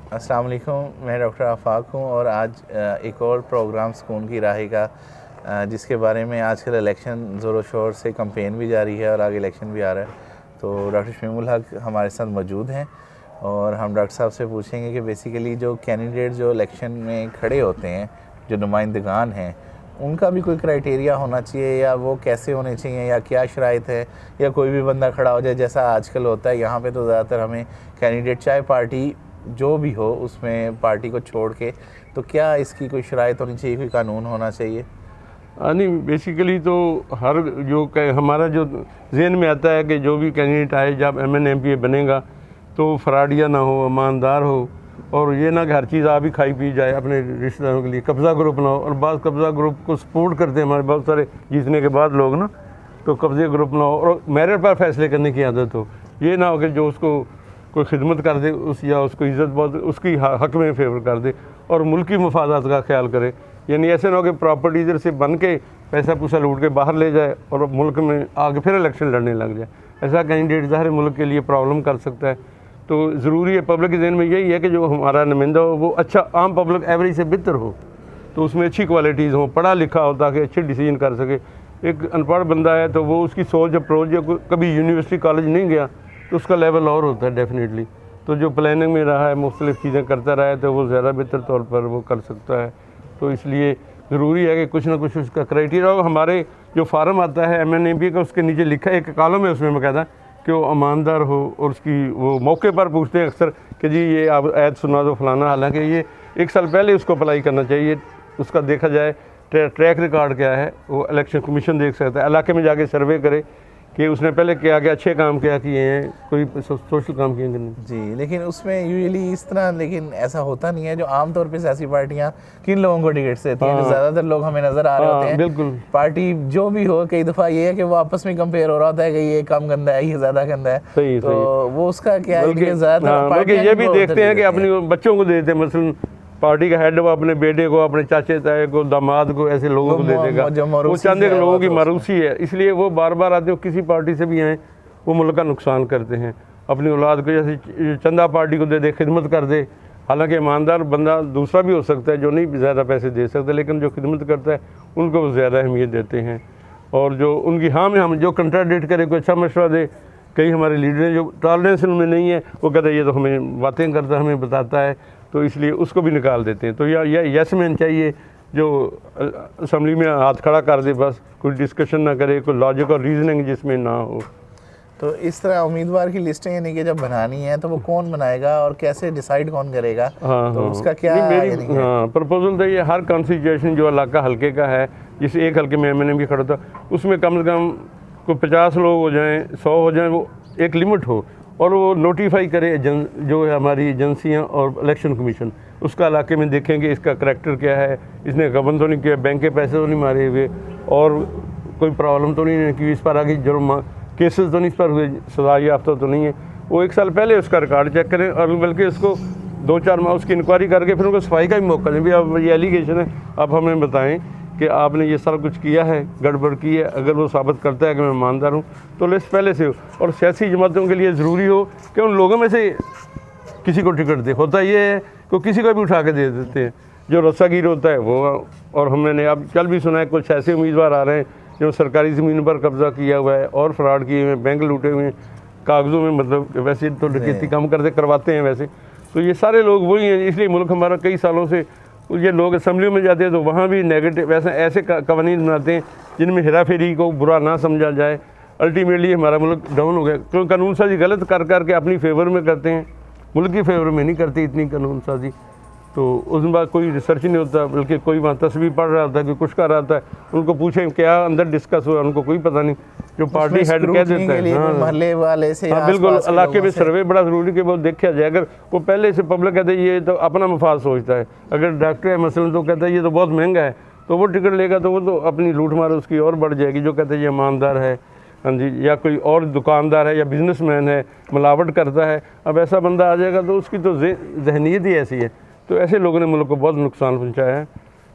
अस्सलाम वालेकुम, मैं डॉक्टर आफाक हूँ और आज एक और प्रोग्राम सुकून की राही का जिसके बारे में आजकल इलेक्शन ज़ोर शोर से कंपेन भी जारी है और आगे इलेक्शन भी आ रहा है। तो डॉक्टर शमीमुल हक हमारे साथ मौजूद हैं और हम डॉक्टर साहब से पूछेंगे कि बेसिकली जो कैंडिडेट जो इलेक्शन में खड़े होते हैं, जो नुमाइंदगान हैं, उनका भी कोई क्राइटेरिया होना चाहिए या वो कैसे होने चाहिए या क्या शराइत है, या कोई भी बंदा खड़ा हो जाए जैसा आजकल होता है। यहाँ पे तो ज़्यादातर हमें कैंडिडेट चाहे पार्टी जो भी हो उसमें पार्टी को छोड़ के, तो क्या इसकी कोई शराइत होनी चाहिए, कोई कानून होना चाहिए? नहीं, बेसिकली तो हर हमारा जो जहन में आता है कि जो भी कैंडिडेट आए, जब MN MP बनेगा तो फ्रॉडिया ना हो, ईमानदार हो, और ये ना कि हर चीज़ आप ही खाई पी जाए अपने रिश्तेदारों के लिए। कब्ज़ा ग्रुप ना हो, और बाद कब्ज़ा ग्रुप को सपोर्ट करते हैं हमारे बहुत सारे जीतने के बाद लोग ना, तो कब्ज़े ग्रुप ना हो और मेरिट पर फैसले करने की आदत हो। ये ना हो कि जो उसको कोई खिदमत कर दे उस या उसको इज़्ज़त बहुत उसकी हक में फेवर कर दे और मुल्की मफादात का ख्याल करे। यानी ऐसे ना हो कि प्रॉपर्टी इधर से बन के पैसा पूसा लूट के बाहर ले जाए और मुल्क में आगे फिर इलेक्शन लड़ने लग जाए। ऐसा कैंडिडेट ज़ाहिर मुल्क के लिए प्रॉब्लम कर सकता है। तो ज़रूरी है, पब्लिक के ज़हन में यही है कि जो हमारा नुमाइंदा हो वो अच्छा, आम पब्लिक एवरेज से बेहतर हो, तो उसमें अच्छी क्वालिटीज़ हों, पढ़ा लिखा हो ताकि अच्छे डिसीजन कर सके। एक अनपढ़ बंदा है तो वो उसकी सोच अप्रोच, या कभी यूनिवर्सिटी कॉलेज नहीं गया तो उसका लेवल और होता है डेफिनेटली। तो जो प्लानिंग में रहा है, मुख्तलिफ़ चीज़ें करता रहा है, तो वो ज़्यादा बेहतर तौर पर वो कर सकता है। तो इसलिए ज़रूरी है कि कुछ ना कुछ उसका क्राइटेरिया हो। हमारे जो फार्म आता है MN MP का, उसके नीचे लिखा है, एक कॉलम है उसमें बाकायदा, कि वो ईमानदार हो, और उसकी वो मौके पर पूछते हैं अक्सर कि जी ये आप ऐड सुना दो फलाना। हालांकि ये 1 साल पहले उसको अप्लाई करना चाहिए, उसका देखा जाए ट्रैक रिकॉर्ड क्या है, वो इलेक्शन कमीशन देख सकता है। इलाके में जाके सर्वे करे कि उसने पहले क्या क्या अच्छे काम क्या किए हैं, कोई सोशल काम किए हैं नहीं। जी, लेकिन उसमें यूजुअली इस तरह, लेकिन ऐसा होता नहीं है। जो आमतौर पे सियासी पार्टियां किन लोगों को टिकट देती हैं? जो ज़्यादातर लोग हमें नज़र आ रहे होते हैं, बिल्कुल पार्टी जो भी हो, कई दफ़ा ये है कि वो आपस में कंपेयर हो रहा होता है कि ये कम गंदा है, ये ज़्यादा गंदा है। सही तो वो उसका क्या है कि बल्कि ज़्यादातर ये भी देखते हैं कि अपने बच्चों को देते हैं, मसलन पार्टी का हेड वो अपने बेटे को, अपने चाचे ताए को, दामाद को, ऐसे लोगों को दे देगा। वो चंद एक लोगों की मारूसी है, इसलिए वो बार बार आते हो, किसी पार्टी से भी आए वो मुल्क का नुकसान करते हैं। अपनी औलाद को जैसे चंदा पार्टी को दे दे, खिदमत कर दे। हालांकि ईमानदार बंदा दूसरा भी हो सकता है जो नहीं ज़्यादा पैसे दे सकता, लेकिन जो खिदमत करता है उनको वो ज़्यादा अहमियत देते हैं। और जो उनकी हाँ में हम जो कंट्राडिक्ट करे, कोई अच्छा मशवरा दे, कई हमारे लीडर हैं जो टॉलरेंस उनमें नहीं है, वो कहते हैं ये तो हमें बातें करता है, हमें बताता है, तो इसलिए उसको भी निकाल देते हैं। तो या यस मैन चाहिए जो असम्बली में हाथ खड़ा कर दे, बस कोई डिस्कशन ना करे, कोई लॉजिक और रीजनिंग जिसमें ना हो। तो इस तरह उम्मीदवार की लिस्टें यानी कि जब बनानी है तो वो कौन बनाएगा और कैसे डिसाइड कौन करेगा? तो उसका क्या प्रपोजल तो ये, हर कॉन्स्टिट्यूशन जो इलाका हल्के का है, जिस एक हल्के में MN MP खड़ा था, उसमें कम से कम कोई 50 लोग हो जाएं, 100 हो जाएं, वो एक लिमिट हो, और वो नोटिफाई करे जो है हमारी एजेंसियाँ और इलेक्शन कमीशन, उसका इलाके में देखेंगे इसका करैक्टर क्या है, इसने गबन तो नहीं किया, बैंक के पैसे तो नहीं मारे हुए, और कोई प्रॉब्लम तो नहीं कि इस पर आगे जुर्म केसेस तो नहीं इस पर हुए, सजा याफ्ता तो नहीं है। वो 1 साल पहले उसका रिकॉर्ड चेक करें, और बल्कि उसको 2-4 माह उसकी इंक्वायरी करके फिर उनको सफाई का भी मौका दें। भी अब ये एलिगेशन है, आप हमें बताएं कि आपने ये सारा कुछ किया है, गड़बड़ की है। अगर वो साबित करता है कि मैं ईमानदार हूँ तो लिस्ट पहले से हो। और सियासी जमातों के लिए ज़रूरी हो कि उन लोगों में से किसी को टिकट दे। होता ये है कि किसी को भी उठा के दे देते हैं, जो रस्सागीर होता है वो। और हमने अब कल भी सुना है कुछ ऐसे उम्मीदवार आ रहे हैं जो सरकारी ज़मीन पर कब्ज़ा किया हुआ है और फ्रॉड किए हुए हैं, बैंक लूटे हुए हैं, कागज़ों में, मतलब वैसे तो डकैती कम करवाते हैं वैसे। तो ये सारे लोग वही हैं। इसलिए मुल्क हमारा कई सालों से, ये लोग असम्बली में जाते हैं तो वहाँ भी नेगेटिव ऐसे कवानीन बनाते हैं जिनमें हेरा फेरी को बुरा ना समझा जाए। अल्टीमेटली हमारा मुल्क डाउन हो गया, क्योंकि कानून साजी गलत कर करके अपनी फेवर में करते हैं, मुल्क की फेवर में नहीं करते इतनी कानून साजी। तो उसमें बाद कोई रिसर्च नहीं होता, बल्कि कोई वहाँ तस्वीर पढ़ रहा होता है, कि कुछ कर रहा था, उनको पूछें क्या अंदर डिस्कस हुआ, उनको कोई पता नहीं। जो पार्टी हेड कह देता है, महल्ले वाले से, हाँ बिल्कुल, इलाके में सर्वे बड़ा ज़रूरी कि वो देखा जाए। अगर वो पहले से पब्लिक कहते हैं ये तो अपना मफाद सोचता है, अगर डॉक्टर है मसलन तो कहता है ये तो बहुत महंगा है, तो वो टिकट लेगा तो वो तो अपनी लूट मार उसकी और बढ़ जाएगी। जो कहते हैं ये ईमानदार है, हाँ जी, या कोई और दुकानदार है या बिजनेसमैन है, मिलावट करता है, अब ऐसा बंदा आ जाएगा तो उसकी तो जहनीत ही ऐसी है। तो ऐसे लोगों ने मुल्क को बहुत नुकसान पहुंचाया है।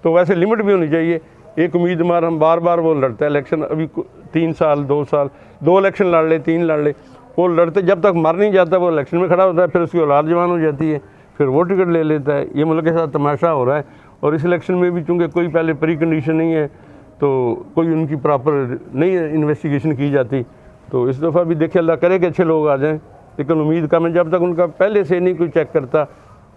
तो वैसे लिमिट भी होनी चाहिए। एक उम्मीदवार हम बार बार वो लड़ता है इलेक्शन, अभी 3 साल 2 साल 2 इलेक्शन लड़ ले, 3 लड़ ले, वो लड़ते जब तक मर नहीं जाता वो इलेक्शन में खड़ा होता है, फिर उसकी औलाद जवान हो जाती है, फिर वो टिकट ले लेता है। ये मुल्क के साथ तमाशा हो रहा है। और इस इलेक्शन में भी चूँकि कोई पहले प्री कंडीशन नहीं है तो कोई उनकी प्रॉपर नहीं इन्वेस्टिगेशन की जाती, तो इस दफ़ा भी देखिए अल्लाह करे कि अच्छे लोग आ जाएं, लेकिन उम्मीद कम है जब तक उनका पहले से नहीं कोई चेक करता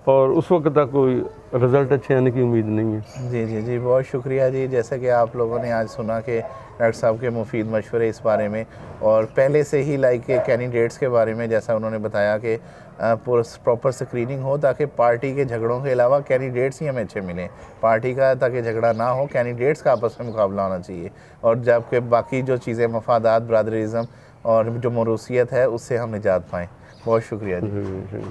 और उस वक्त तक कोई रिज़ल्ट अच्छे आने की उम्मीद नहीं है। जी जी जी, बहुत शुक्रिया जी। जैसा कि आप लोगों ने आज सुना कि डॉक्टर साहब के मुफीद मशवरे इस बारे में, और पहले से ही लाइक के कैंडिडेट्स के बारे में जैसा उन्होंने बताया कि प्रॉपर स्क्रीनिंग हो ताकि पार्टी के झगड़ों के अलावा कैंडिडेट्स ही हमें अच्छे मिलें। पार्टी का ताकि झगड़ा ना हो, कैंडिडेट्स का आपस में मुकाबला होना चाहिए, और जबकि बाकी जो चीज़ें मफादात, बरदरिज़म और जो मरूसियत है उससे हम निजात पाएँ। बहुत शुक्रिया जी।